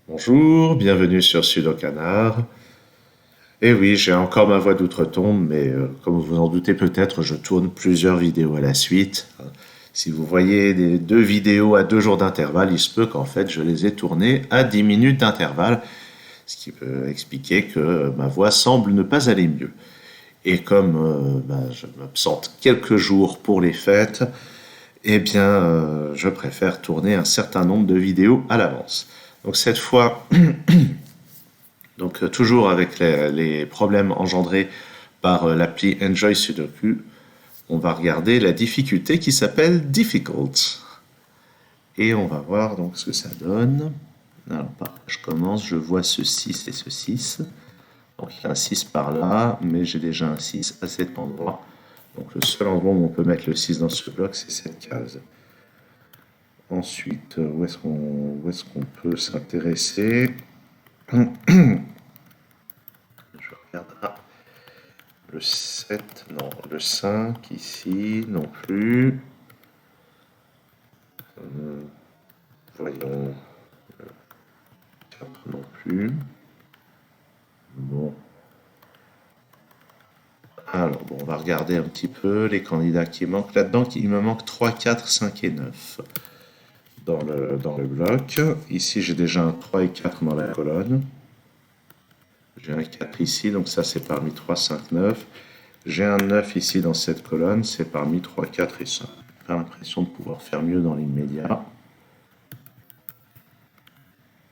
Bonjour, bienvenue sur Sudo Canard. Et oui, j'ai encore ma voix d'outre-tombe, mais comme vous en doutez peut-être, je tourne plusieurs vidéos à la suite. Si vous voyez des deux vidéos à 2 jours d'intervalle, il se peut qu'en fait je les ai tournées à 10 minutes d'intervalle, ce qui peut expliquer que ma voix semble ne pas aller mieux. Et comme je m'absente quelques jours pour les fêtes, eh bien, je préfère tourner un certain nombre de vidéos à l'avance. Donc cette fois, toujours avec les problèmes engendrés par l'appli Enjoy Sudoku, on va regarder la difficulté qui s'appelle Difficult. Et on va voir donc ce que ça donne. Alors, je commence, je vois ce 6 et ce 6. Donc il y a un 6 par là, mais j'ai déjà un 6 à cet endroit. Donc le seul endroit où on peut mettre le 6 dans ce bloc, c'est cette case. Ensuite, où est-ce qu'on peut s'intéresser? Je regarde. Ah, le 7, non. Le 5 ici, non plus. Voyons. Le 4 non plus. Bon. Alors, bon, on va regarder un petit peu les candidats qui manquent. Là-dedans, il me manque 3, 4, 5 et 9 dans le bloc. Ici, j'ai déjà un 3 et 4 dans la colonne. J'ai un 4 ici, donc ça, c'est parmi 3, 5, 9. J'ai un 9 ici dans cette colonne, c'est parmi 3, 4 et 5. J'ai l'impression de pouvoir faire mieux dans l'immédiat.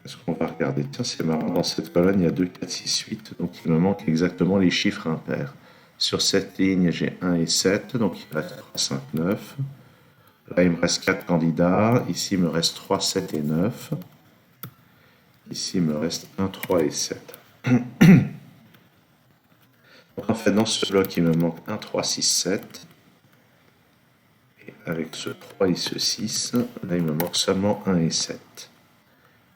Est-ce qu'on va regarder? Tiens, c'est marrant, dans cette colonne, il y a 2, 4, 6, 8, donc il me manque exactement les chiffres impairs. Sur cette ligne, j'ai 1 et 7, donc il reste 3, 5, 9. Là, il me reste 4 candidats. Ici, il me reste 3, 7 et 9. Ici, il me reste 1, 3 et 7. Donc, en fait, dans ce bloc, il me manque 1, 3, 6, 7. Et avec ce 3 et ce 6, là, il me manque seulement 1 et 7.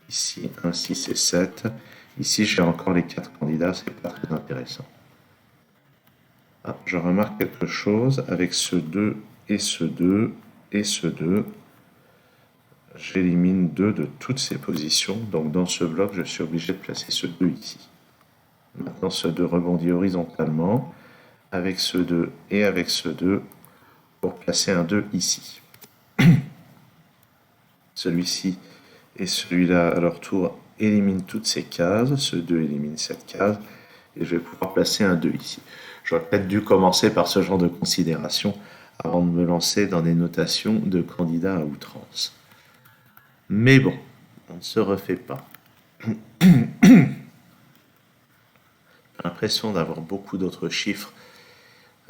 Ici, 1, 6 et 7. Ici, j'ai encore les 4 candidats, c'est pas très intéressant. Ah, je remarque quelque chose avec ce 2 et ce 2 et ce 2. J'élimine 2 de toutes ces positions. Donc, dans ce bloc, je suis obligé de placer ce 2 ici. Maintenant, ce 2 rebondit horizontalement avec ce 2 et avec ce 2 pour placer un 2 ici. Celui-ci et celui-là, à leur tour, éliminent toutes ces cases. Ce 2 élimine cette case. Et je vais pouvoir placer un 2 ici. J'aurais peut-être dû commencer par ce genre de considération avant de me lancer dans des notations de candidats à outrance. Mais bon, on ne se refait pas. J'ai l'impression d'avoir beaucoup d'autres chiffres.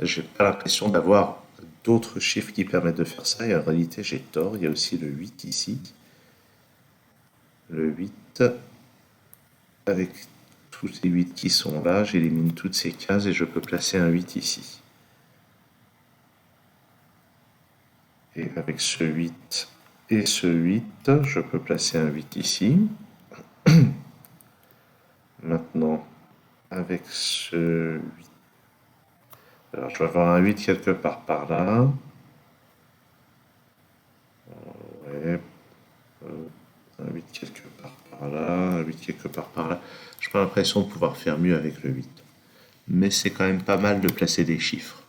J'ai pas l'impression d'avoir d'autres chiffres qui permettent de faire ça. Et en réalité, j'ai tort. Il y a aussi le 8 ici. Le 8, avec tous ces 8 qui sont là, j'élimine toutes ces cases et je peux placer un 8 ici. Et avec ce 8 et ce 8, je peux placer un 8 ici. Maintenant, avec ce 8, alors je vais avoir un 8 quelque part par là. Ouais, un 8 quelque part par là, un 8 quelque part par là. J'ai pas l'impression de pouvoir faire mieux avec le 8. Mais c'est quand même pas mal de placer des chiffres.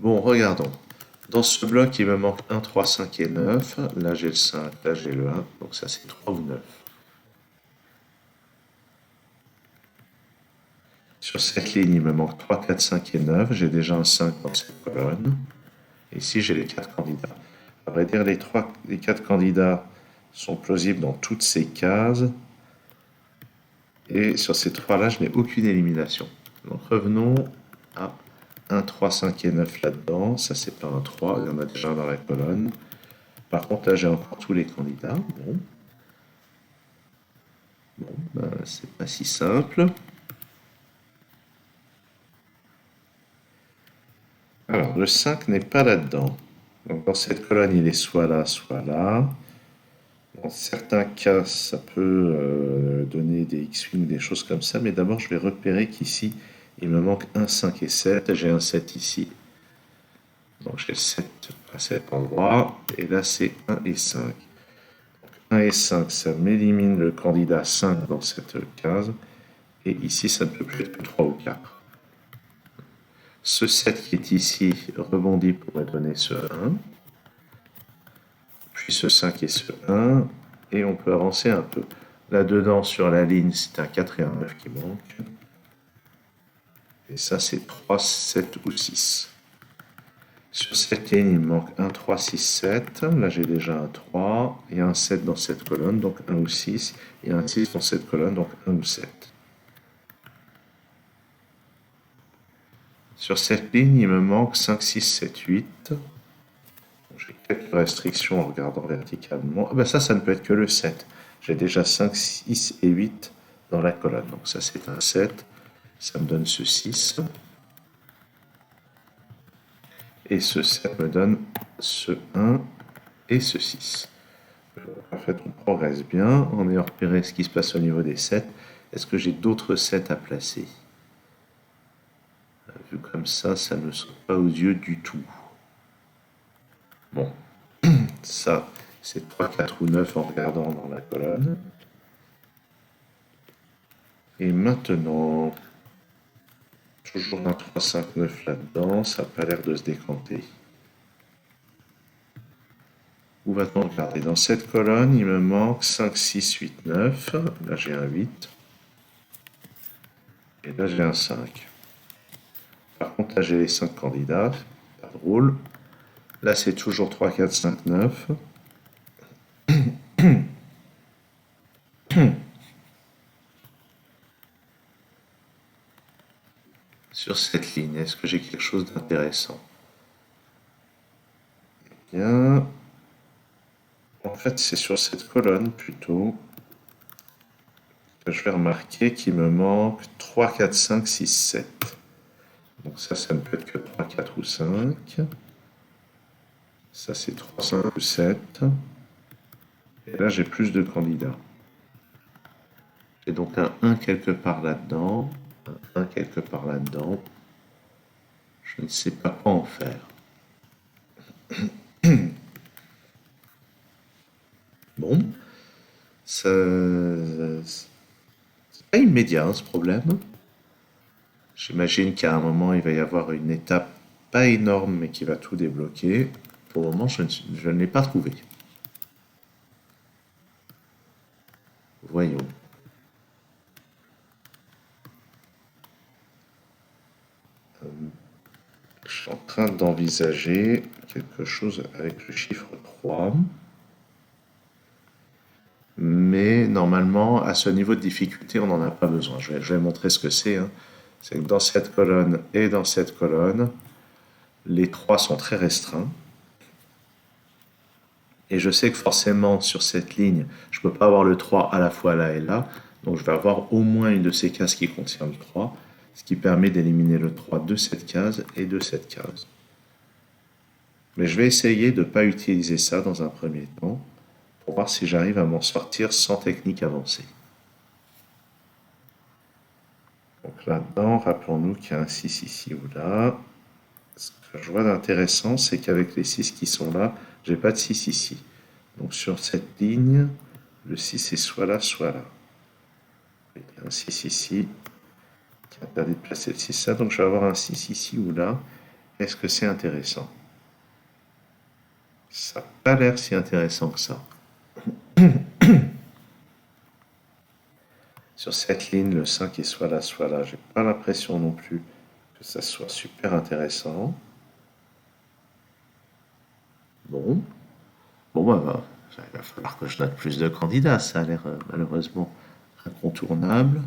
Bon, regardons. Dans ce bloc, il me manque 1, 3, 5 et 9. Là, j'ai le 5, là, j'ai le 1. Donc ça, c'est 3 ou 9. Sur cette ligne, il me manque 3, 4, 5 et 9. J'ai déjà un 5 dans cette colonne. Ici, j'ai les 4 candidats. À vrai dire, les 4 candidats sont plausibles dans toutes ces cases. Et sur ces 3-là, je n'ai aucune élimination. Donc revenons à 1, 3, 5 et 9 là-dedans. Ça, c'est pas un 3, il y en a déjà dans la colonne. Par contre, là, j'ai encore tous les candidats. Bon, ben, c'est pas si simple. Alors, le 5 n'est pas là-dedans. Donc, dans cette colonne, il est soit là, soit là. Dans certains cas, ça peut donner des X-Wing, des choses comme ça. Mais d'abord, je vais repérer qu'ici, il me manque un 5 et 7. J'ai un 7 ici. Donc j'ai 7 à cet endroit, et là c'est 1 et 5. 1 et 5, ça m'élimine le candidat 5 dans cette case, et ici ça ne peut plus être que 3 ou 4. Ce 7 qui est ici rebondit pour me donner ce 1, puis ce 5 et ce 1, et on peut avancer un peu. Là-dedans, sur la ligne, c'est un 4 et un 9 qui manquent. Et ça, c'est 3, 7 ou 6. Sur cette ligne, il me manque un 3, 6, 7. Là, j'ai déjà un 3. Il y a un 7 dans cette colonne, donc 1 ou 6. Il y a un 6 dans cette colonne, donc 1 ou 7. Sur cette ligne, il me manque 5, 6, 7, 8. J'ai quelques restrictions en regardant verticalement. Ah ben ça ne peut être que le 7. J'ai déjà 5, 6 et 8 dans la colonne. Donc ça, c'est un 7. Ça me donne ce 6. Et ce 7 me donne ce 1 et ce 6. En fait, on progresse bien en ayant repéré ce qui se passe au niveau des 7. Est-ce que j'ai d'autres 7 à placer? Vu comme ça ne me saute pas aux yeux du tout. Bon, ça, c'est 3, 4 ou 9 en regardant dans la colonne. Et maintenant, toujours un 3, 5, 9 là-dedans, ça n'a pas l'air de se décanter. Où va-t-on regarder? Dans cette colonne, il me manque 5, 6, 8, 9. Là, j'ai un 8. Et là, j'ai un 5. Par contre, là, j'ai les 5 candidats. Pas drôle. Là, c'est toujours 3, 4, 5, 9. Sur cette ligne, est-ce que j'ai quelque chose d'intéressant? Bien. En fait, c'est sur cette colonne plutôt que je vais remarquer qu'il me manque 3, 4, 5, 6, 7. Donc ça ne peut être que 3, 4 ou 5. Ça, c'est 3, 5 ou 7. Et là, j'ai plus de candidats. J'ai donc un 1 quelque part là-dedans, un 1 quelque part là-dedans. Je ne sais pas quoi en faire. Bon, c'est pas immédiat hein, ce problème. J'imagine qu'à un moment, il va y avoir une étape pas énorme, mais qui va tout débloquer. Pour le moment, je ne l'ai pas trouvé. Voyons. Je suis en train d'envisager quelque chose avec le chiffre 3. Mais normalement, à ce niveau de difficulté, on n'en a pas besoin. Je vais montrer ce que c'est. Hein. C'est que dans cette colonne et dans cette colonne, les 3 sont très restreints. Et je sais que forcément, sur cette ligne, je ne peux pas avoir le 3 à la fois là et là. Donc je vais avoir au moins une de ces cases qui contient le 3, ce qui permet d'éliminer le 3 de cette case et de cette case. Mais je vais essayer de ne pas utiliser ça dans un premier temps, pour voir si j'arrive à m'en sortir sans technique avancée. Donc là-dedans, rappelons-nous qu'il y a un 6 ici ou là. Ce que je vois d'intéressant, c'est qu'avec les 6 qui sont là, j'ai pas de 6 ici. Donc sur cette ligne, le 6 est soit là, soit là. Il y a un 6 ici qui interdit de placer le 6 là, donc je vais avoir un 6 ici ou là. Est-ce que c'est intéressant? Ça n'a pas l'air si intéressant que ça. Sur cette ligne, le 5 est soit là, soit là. J'ai pas l'impression non plus que ça soit super intéressant. Bon, bah, il va falloir que je note plus de candidats. Ça a l'air malheureusement incontournable.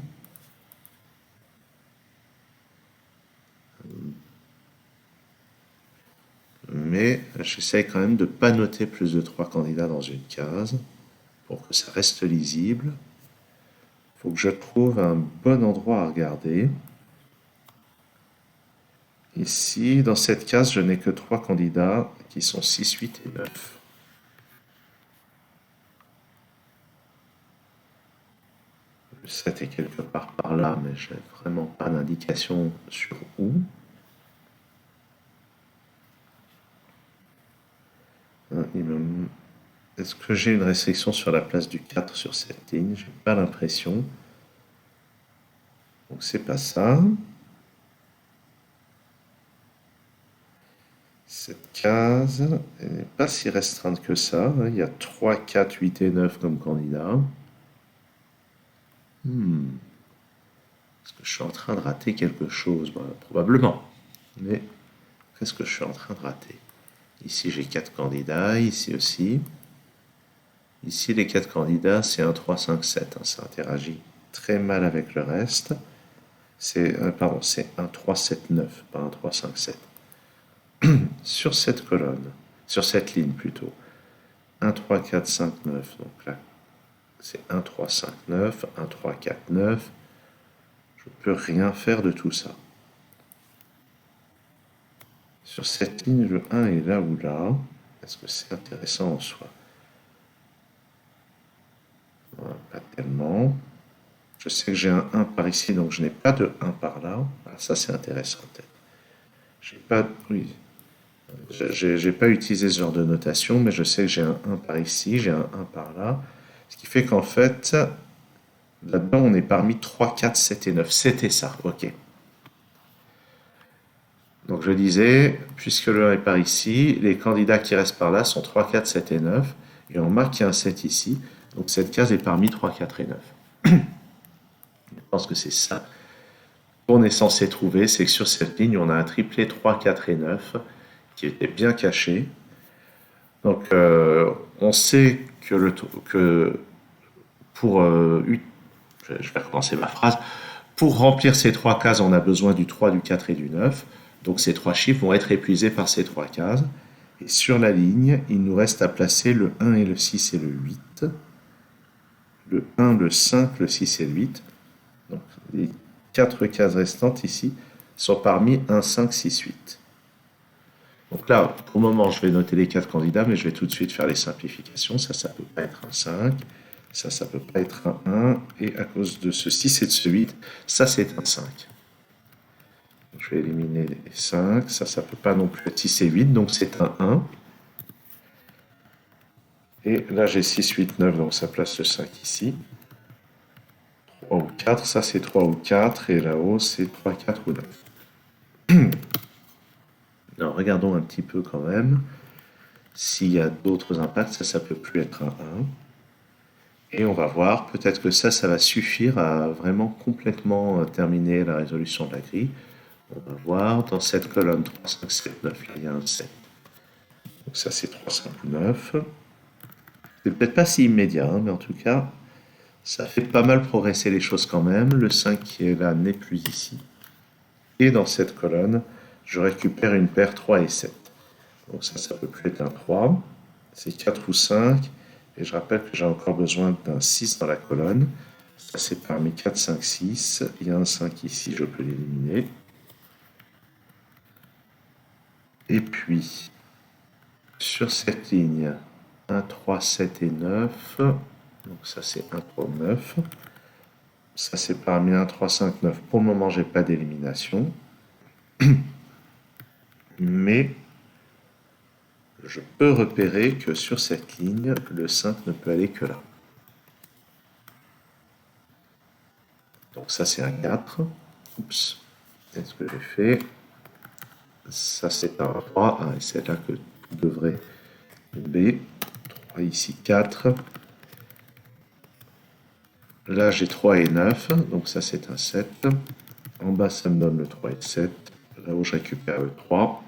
Mais j'essaye quand même de ne pas noter plus de 3 candidats dans une case pour que ça reste lisible. Il faut que je trouve un bon endroit à regarder. Ici, dans cette case, je n'ai que 3 candidats qui sont 6, 8 et 9. Le 7 est quelque part par là, mais je n'ai vraiment pas d'indication sur où. Est-ce que j'ai une restriction sur la place du 4 sur cette ligne? J'ai pas l'impression. Donc c'est pas ça. Cette case, elle n'est pas si restreinte que ça, hein. Il y a 3, 4, 8 et 9 comme candidats. Est-ce que je suis en train de rater quelque chose? Ben, probablement. Mais qu'est-ce que je suis en train de rater? Ici, j'ai 4 candidats, ici aussi. Ici, les 4 candidats, c'est un 3, 5, 7. Hein. Ça interagit très mal avec le reste. C'est un 3, 7, 9, pas un 3, 5, 7. Sur cette colonne, sur cette ligne plutôt. 1, 3, 4, 5, 9. Donc là, c'est 1, 3, 5, 9, 1, 3, 4, 9. Je ne peux rien faire de tout ça. Sur cette ligne, le 1 est là ou là. Est-ce que c'est intéressant en soi? Voilà, pas tellement. Je sais que j'ai un 1 par ici, donc je n'ai pas de 1 par là. Ah, ça, c'est intéressant peut-être. J'ai pas, oui, j'ai pas utilisé ce genre de notation, mais je sais que j'ai un 1 par ici, j'ai un 1 par là. Ce qui fait qu'en fait, là-dedans, on est parmi 3, 4, 7 et 9. C'était ça, ok. Donc je disais, puisque le 1 est par ici, les candidats qui restent par là sont 3, 4, 7 et 9. Et on marque qu'il y a un 7 ici. Donc cette case est parmi 3, 4 et 9. Je pense que c'est ça qu'on est censé trouver. C'est que sur cette ligne, on a un triplé 3, 4 et 9 qui était bien caché. Donc on sait que pour... je vais recommencer ma phrase. Pour remplir ces 3 cases, on a besoin du 3, du 4 et du 9. Donc ces 3 chiffres vont être épuisés par ces 3 cases. Et sur la ligne, il nous reste à placer le 1 et le 6 et le 8. Le 1, le 5, le 6 et le 8. Donc les 4 cases restantes ici sont parmi 1, 5, 6, 8. Donc là, pour le moment, je vais noter les 4 candidats, mais je vais tout de suite faire les simplifications. Ça peut pas être un 5. Ça peut pas être un 1. Et à cause de ce 6 et de ce 8, ça, c'est un 5. Donc, je vais éliminer les 5. Ça peut pas non plus être 6 et 8, donc c'est un 1. Et là, j'ai 6, 8, 9, donc ça place le 5 ici. 3 ou 4, ça c'est 3 ou 4, et là-haut, c'est 3, 4 ou 9. Alors, regardons un petit peu quand même. S'il y a d'autres impacts, ça peut plus être un 1. Et on va voir, peut-être que ça va suffire à vraiment complètement terminer la résolution de la grille. On va voir, dans cette colonne 3, 5, 7, 9, là, il y a un 7. Donc ça, c'est 3, 5, 9. C'est peut-être pas si immédiat, hein, mais en tout cas, ça fait pas mal progresser les choses quand même. Le 5 qui est là n'est plus ici. Et dans cette colonne, je récupère une paire 3 et 7. Donc ça peut plus être un 3. C'est 4 ou 5. Et je rappelle que j'ai encore besoin d'un 6 dans la colonne. Ça, c'est parmi 4, 5, 6. Il y a un 5 ici, je peux l'éliminer. Et puis, sur cette ligne, 1, 3, 7 et 9. Donc ça, c'est 1, 3, 9. Ça, c'est parmi 1, 3, 5, 9. Pour le moment, je n'ai pas d'élimination. Mais je peux repérer que sur cette ligne, le 5 ne peut aller que là. Donc ça, c'est un 4. Oups. Qu'est-ce que j'ai fait? Ça, c'est un 3. Ah, et c'est là que devrait tomber. 3 ici, 4. Là, j'ai 3 et 9. Donc ça, c'est un 7. En bas, ça me donne le 3 et 7. Là où je récupère le 3.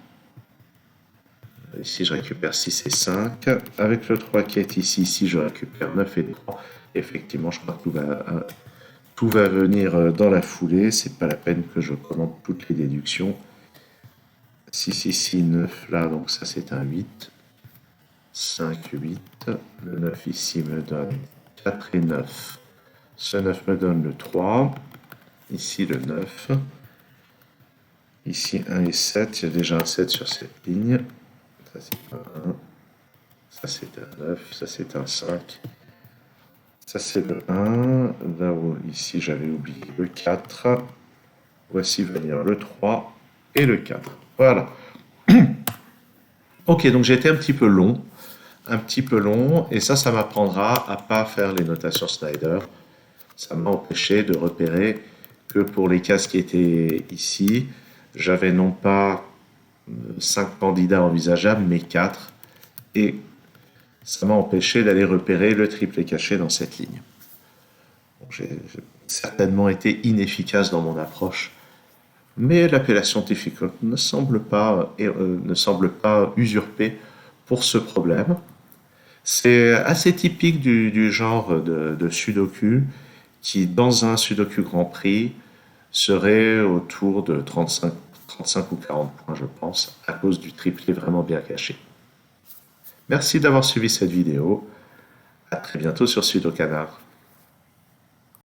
Ici, je récupère 6 et 5. Avec le 3 qui est ici, je récupère 9 et 3. Effectivement, je crois que tout va venir dans la foulée. C'est pas la peine que je commande toutes les déductions. 6 ici, 9 là, donc ça c'est un 8. 5, 8. Le 9 ici me donne 4 et 9. Ce 9 me donne le 3. Ici le 9. Ici 1 et 7. Il y a déjà un 7 sur cette ligne. Ça c'est un 1. Ça c'est un 9. Ça c'est un 5. Ça c'est le 1. Là où ici j'avais oublié le 4. Voici venir le 3 et le 4. Voilà. Ok, donc j'ai été un petit peu long. un petit peu long et ça m'apprendra à pas faire les notations Snyder. Ça m'a empêché de repérer que pour les cases qui étaient ici, j'avais non pas 5 candidats envisageables, mais 4. Et ça m'a empêché d'aller repérer le triplet caché dans cette ligne. Bon, j'ai certainement été inefficace dans mon approche, mais l'appellation difficult ne semble pas usurper pour ce problème. C'est assez typique du genre de Sudoku qui, dans un Sudoku Grand Prix, serait autour de 35 ou 40 points, je pense, à cause du triplet vraiment bien caché. Merci d'avoir suivi cette vidéo. À très bientôt sur Sudokanar.